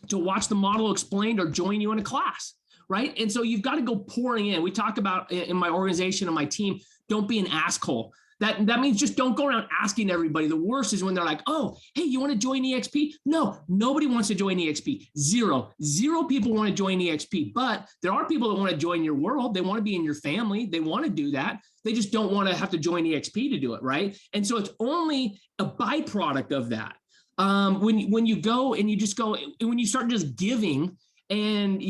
to watch the model explained or join you in a class, right? And so you've got to go pouring in. We talk about in my organization and my team, don't be an asshole. That means just don't go around asking everybody. The worst is when they're like, oh, hey, you want to join EXP? No, nobody wants to join EXP. Zero people want to join EXP, but there are people that want to join your world. They want to be in your family. They want to do that. They just don't want to have to join EXP to do it, right? And so it's only a byproduct of that. when you go and you just go, when you start just giving and,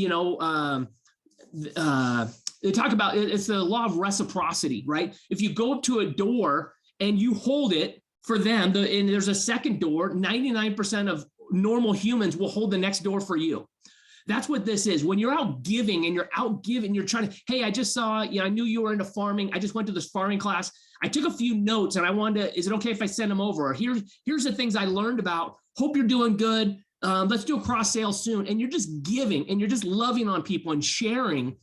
they talk about, it's the law of reciprocity, right? If you go up to a door and you hold it for them, and there's a second door, 99% of normal humans will hold the next door for you. That's what this is. When you're out giving, you're trying to, hey, I just saw, I knew you were into farming. I just went to this farming class. I took a few notes and I wanted to, is it okay if I send them over? Or here's the things I learned about. Hope you're doing good. Let's do a cross sale soon. And you're just giving and you're just loving on people and sharing.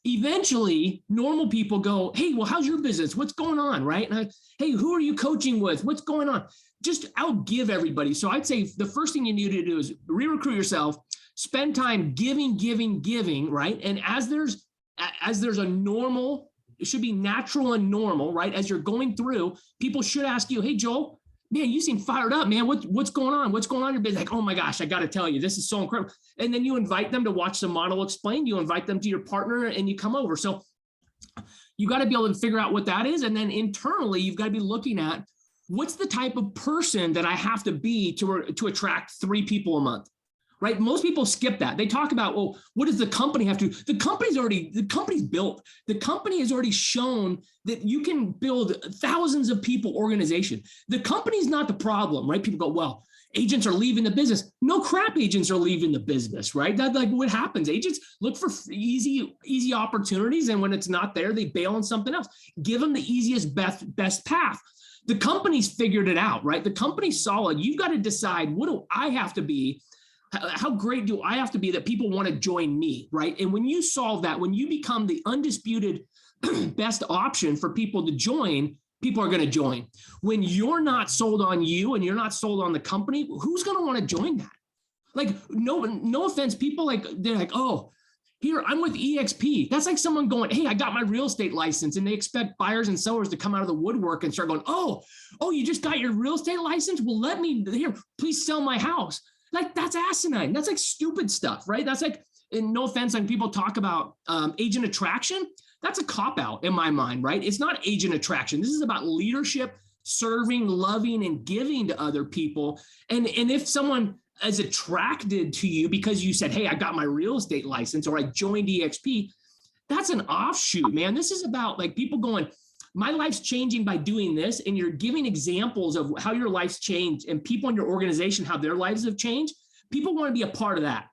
Eventually, normal people go, hey, well, how's your business? What's going on, right? And hey, who are you coaching with? What's going on? Just outgive everybody. So I'd say the first thing you need to do is re-recruit yourself, spend time giving, right? And as there's a normal, it should be natural and normal, right? As you're going through, people should ask you, hey, Joel, man, you seem fired up, man. What's going on? What's going on in your business? Like, oh my gosh, I got to tell you, this is so incredible. And then you invite them to watch the model explain. You invite them to your partner and you come over. So you got to be able to figure out what that is. And then internally, you've got to be looking at what's the type of person that I have to be to attract 3 people a month, right? Most people skip that. They talk about, well, what does the company have to do? The company's built. The company has already shown that you can build thousands of people organization. The company's not the problem, right? People go, well, agents are leaving the business. No crap, agents are leaving the business, right? That's like what happens. Agents look for easy opportunities. And when it's not there, they bail on something else. Give them the easiest, best path. The company's figured it out, right? The company's solid. You've got to decide, what do I have to be? How great do I have to be that people want to join me, right? And when you solve that, when you become the undisputed best option for people to join, people are going to join. When you're not sold on you and you're not sold on the company, who's going to want to join that? Like, no offense, people they're like, oh, here, I'm with EXP. That's like someone going, hey, I got my real estate license, and they expect buyers and sellers to come out of the woodwork and start going, oh, you just got your real estate license? Well, here, please sell my house. Like, that's asinine. That's like stupid stuff, right? That's like, and no offense, when people talk about agent attraction, that's a cop-out in my mind, right? It's not agent attraction. This is about leadership, serving, loving, and giving to other people. And if someone is attracted to you because you said, hey, I got my real estate license, or I joined EXP, that's an offshoot, man. This is about like people going, my life's changing by doing this. And you're giving examples of how your life's changed and people in your organization, how their lives have changed. People want to be a part of that.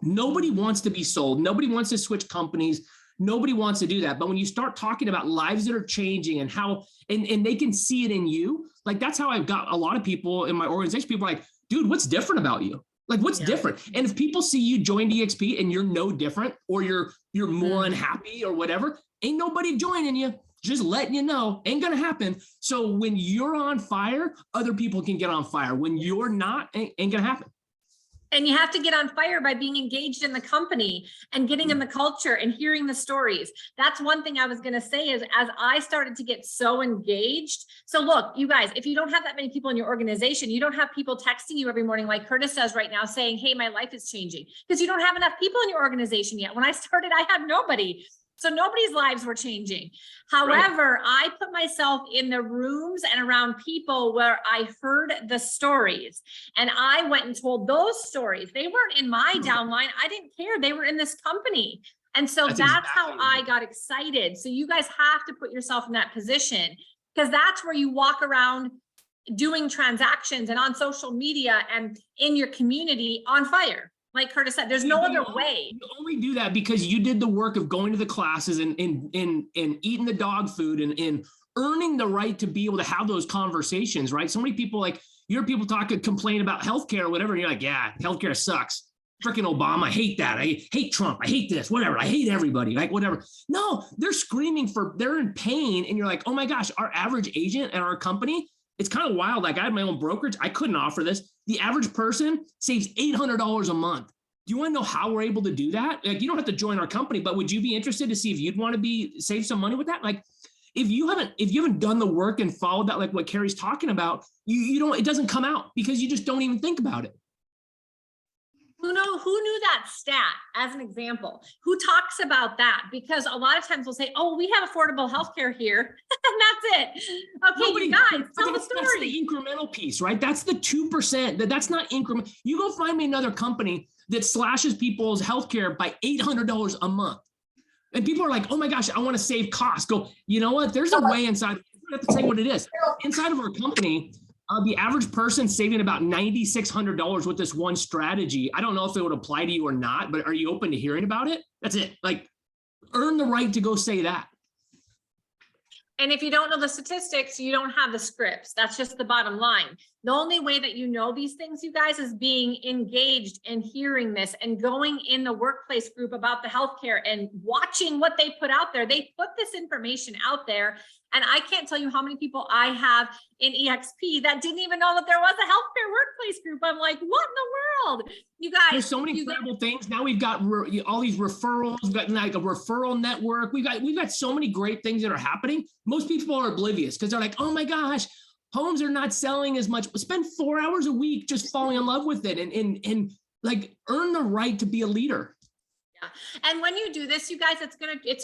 Nobody wants to be sold. Nobody wants to switch companies. Nobody wants to do that. But when you start talking about lives that are changing and how, and they can see it in you, like that's how I've got a lot of people in my organization. People are like, dude, what's different about you? Like, what's different? And if people see you join EXP and you're no different, or you're more unhappy or whatever, ain't nobody joining you. Just letting you know, ain't gonna happen. So when you're on fire, other people can get on fire. When you're not, ain't gonna happen. And you have to get on fire by being engaged in the company and getting in the culture and hearing the stories. That's one thing I was going to say is, as I started to get so engaged. So look, you guys, if you don't have that many people in your organization, you don't have people texting you every morning like Curtis says right now saying, hey, my life is changing, because you don't have enough people in your organization yet. When I started, I had nobody. So nobody's lives were changing. However, I put myself in the rooms and around people where I heard the stories, and I went and told those stories. They weren't in my downline. I didn't care. They were in this company. And so that's exactly how I got excited. So you guys have to put yourself in that position, because that's where you walk around doing transactions and on social media and in your community on fire. Like Curtis said, there's no other way. You only do that because you did the work of going to the classes and eating the dog food and earning the right to be able to have those conversations, right? So many people, like, you hear people complain about healthcare or whatever, and you're like, yeah, healthcare sucks. Freaking Obama, I hate that. I hate Trump. I hate this, whatever. I hate everybody, like whatever. No, they're screaming they're in pain. And you're like, oh my gosh, our average agent at our company, it's kind of wild. Like, I had my own brokerage. I couldn't offer this. The average person saves $800 a month. Do you want to know how we're able to do that? Like, you don't have to join our company, but would you be interested to see if you'd want to save some money with that? Like, if you haven't done the work and followed that, like what Cari's talking about, you don't, it doesn't come out because you just don't even think about it. Who knew that stat as an example? Who talks about that? Because a lot of times we'll say, oh, we have affordable healthcare here. And that's it. Okay, you guys, tell the That's story. the incremental piece, right? That's the 2%. That's not increment. You go find me another company that slashes people's healthcare by $800 a month. And people are like, oh my gosh, I want to save costs. Go, you know what? There's a way inside. You don't have to say what it is. Inside of our company, the average person saving about $9,600 with this one strategy. I don't know if it would apply to you or not, but are you open to hearing about it? That's it. Like, earn the right to go say that. And if you don't know the statistics, you don't have the scripts. That's just the bottom line. The only way that you know these things, you guys, is being engaged and hearing this and going in the workplace group about the healthcare and watching what they put out there. They put this information out there. And I can't tell you how many people I have in EXP that didn't even know that there was a healthcare workplace group. I'm like, what in the world? You guys, there's so many incredible things. Now we've got all these referrals, we've got like a referral network. We've got so many great things that are happening. Most people are oblivious because they're like, oh my gosh, homes are not selling as much. Spend 4 hours a week just falling in love with it and like earn the right to be a leader. And when you do this, you guys, it's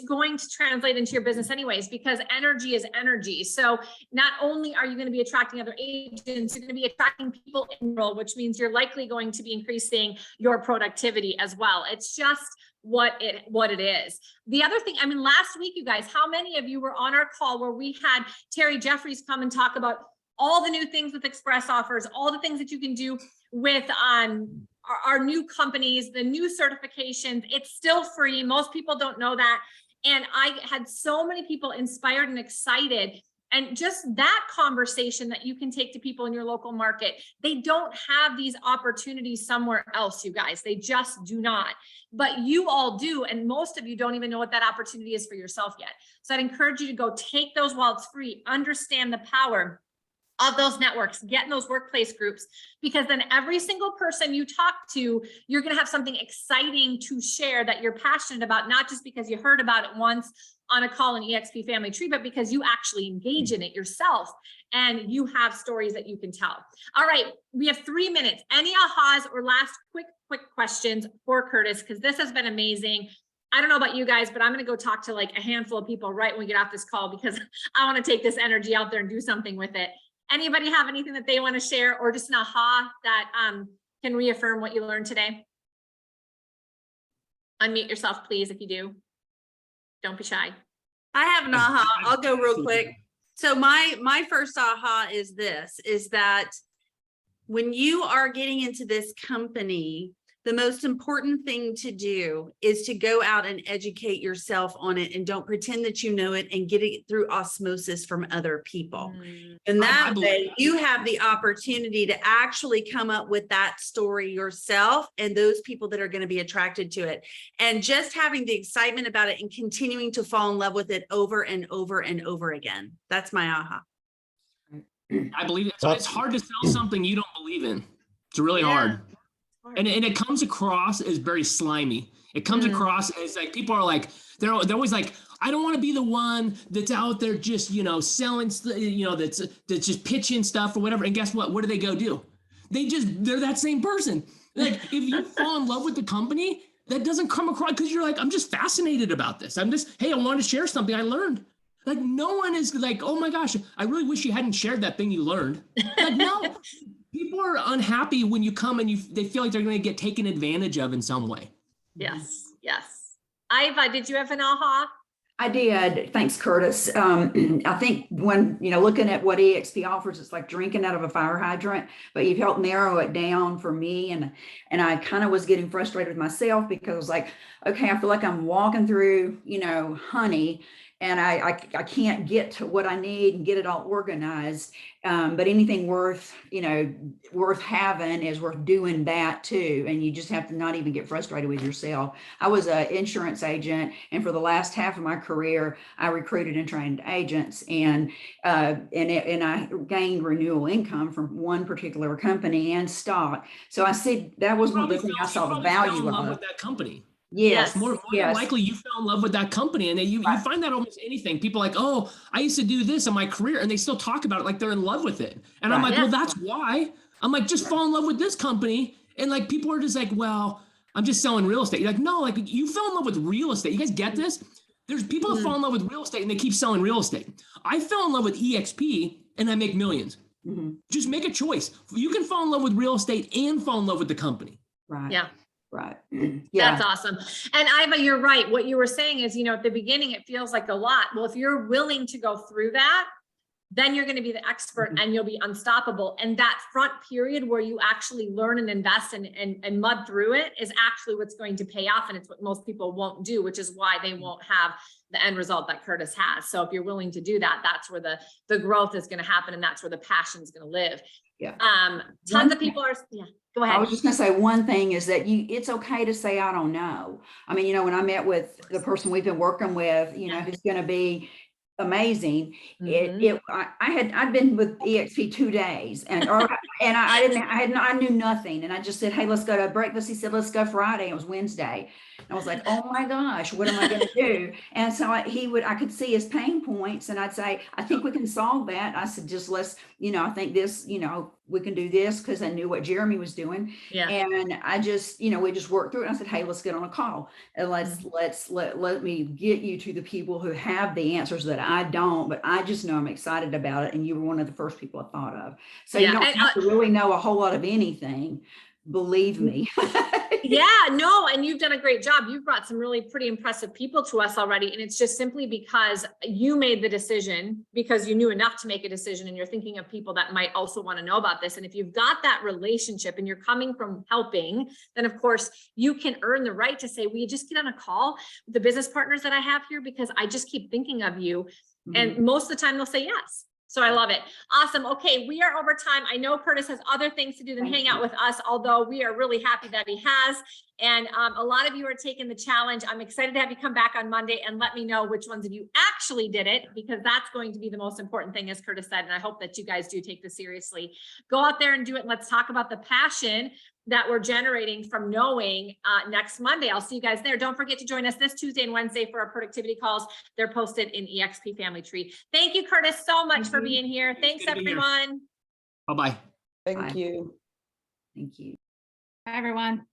going to translate into your business anyways, because energy is energy. So not only are you going to be attracting other agents, you're going to be attracting people in role, which means you're likely going to be increasing your productivity as well. It's just what it is. The other thing, I mean, last week, you guys, how many of you were on our call where we had Terry Jeffries come and talk about all the new things with express offers, all the things that you can do with our new companies, the new certifications. It's still free. Most people don't know that. And I had so many people inspired and excited. And just that conversation that you can take to people in your local market, they don't have these opportunities somewhere else, you guys. They just do not. But you all do. And most of you don't even know what that opportunity is for yourself yet. So I'd encourage you to go take those while it's free, understand the power of those networks, get in those workplace groups, because then every single person you talk to, you're going to have something exciting to share that you're passionate about, not just because you heard about it once on a call in EXP Family Tree, but because you actually engage in it yourself and you have stories that you can tell. All right, we have 3 minutes. Any ahas or last quick questions for Curtis? Because this has been amazing. I don't know about you guys, but I'm going to go talk to like a handful of people right when we get off this call, because I want to take this energy out there and do something with it. Anybody have anything that they want to share, or just an aha that can reaffirm what you learned today? Unmute yourself, please, if you do. Don't be shy. I have an aha. I'll go real quick. So my first aha is this, is that when you are getting into this company, the most important thing to do is to go out and educate yourself on it, and don't pretend that you know it, and get it through osmosis from other people. And that way you have the opportunity to actually come up with that story yourself and those people that are going to be attracted to it. And just having the excitement about it and continuing to fall in love with it over and over and over again. That's my aha. I believe it. So it's hard to sell something you don't believe in. It's really hard. And it comes across as very slimy. It comes across as like, people are like, they're always like, I don't want to be the one that's out there just, selling, that's just pitching stuff or whatever. And guess what? What do they go do? They're that same person. Like, if you fall in love with the company, that doesn't come across, because you're like, I'm just fascinated about this. Hey, I want to share something I learned. Like, no one is like, oh my gosh, I really wish you hadn't shared that thing you learned. Like, no. People are unhappy when you come and they feel like they're going to get taken advantage of in some way. Yes. Iva, did you have an aha? I did. Thanks, Curtis. I think when, looking at what EXP offers, it's like drinking out of a fire hydrant, but you've helped narrow it down for me. And I kind of was getting frustrated with myself, because I was like, okay, I feel like I'm walking through, honey, and I can't get to what I need and get it all organized. But anything worth having is worth doing that too. And you just have to not even get frustrated with yourself. I was an insurance agent, and for the last half of my career, I recruited and trained agents, and I gained renewal income from one particular company and stock. So I said that was one of the things I saw the value of. With that company. Yes. More than likely you fell in love with that company, and you find that almost anything. People are like, oh, I used to do this in my career, and they still talk about it like they're in love with it. And I'm like, well, that's why. I'm like, just fall in love with this company. And like, people are just like, well, I'm just selling real estate. You're like, no, like, you fell in love with real estate. You guys get this? There's people that fall in love with real estate and they keep selling real estate. I fell in love with EXP and I make millions. Mhm. Just make a choice. You can fall in love with real estate and fall in love with the company. Right. Yeah. Right. That's awesome. And Iva, you're right. What you were saying is, at the beginning, it feels like a lot. Well, if you're willing to go through that, then you're going to be the expert and you'll be unstoppable. And that front period where you actually learn and invest and mud through it is actually what's going to pay off. And it's what most people won't do, which is why they won't have the end result that Curtis has. So if you're willing to do that, that's where the growth is going to happen. And that's where the passion is going to live. Yeah. Tons of people are, go ahead. I was just gonna say one thing is that it's okay to say, I don't know. I mean, when I met with the person we've been working with, who's gonna be amazing. I'd been with EXP 2 days and I knew nothing. And I just said, hey, let's go to breakfast. He said, let's go Friday. It was Wednesday. And I was like, oh my gosh, what am I going to do? And so I could see his pain points and I'd say, I think we can solve that. I said, just let's, I think this, we can do this, because I knew what Jeremy was doing. Yeah. And I just, we just worked through it. And I said, hey, let's get on a call and let me get you to the people who have the answers that I don't, but I just know I'm excited about it. And you were one of the first people I thought of. So you don't have to really know a whole lot of anything. Believe me. Yeah, no, and you've done a great job. You've brought some really pretty impressive people to us already. And it's just simply because you made the decision, because you knew enough to make a decision, and you're thinking of people that might also want to know about this. And if you've got that relationship and you're coming from helping, then of course you can earn the right to say, will you just get on a call with the business partners that I have here? Because I just keep thinking of you. And most of the time they'll say yes. So I love it. Awesome. Okay, we are over time. I know Curtis has other things to do than hang out with us, although we are really happy that he has. And a lot of you are taking the challenge. I'm excited to have you come back on Monday and let me know which ones of you actually did it, because that's going to be the most important thing, as Curtis said. And I hope that you guys do take this seriously. Go out there and do it. And let's talk about the passion that we're generating from knowing next Monday. I'll see you guys there. Don't forget to join us this Tuesday and Wednesday for our productivity calls. They're posted in EXP Family Tree. Thank you, Curtis, so much for being here. Thanks, everyone. Bye-bye. Thank you. Thank you. Bye, everyone.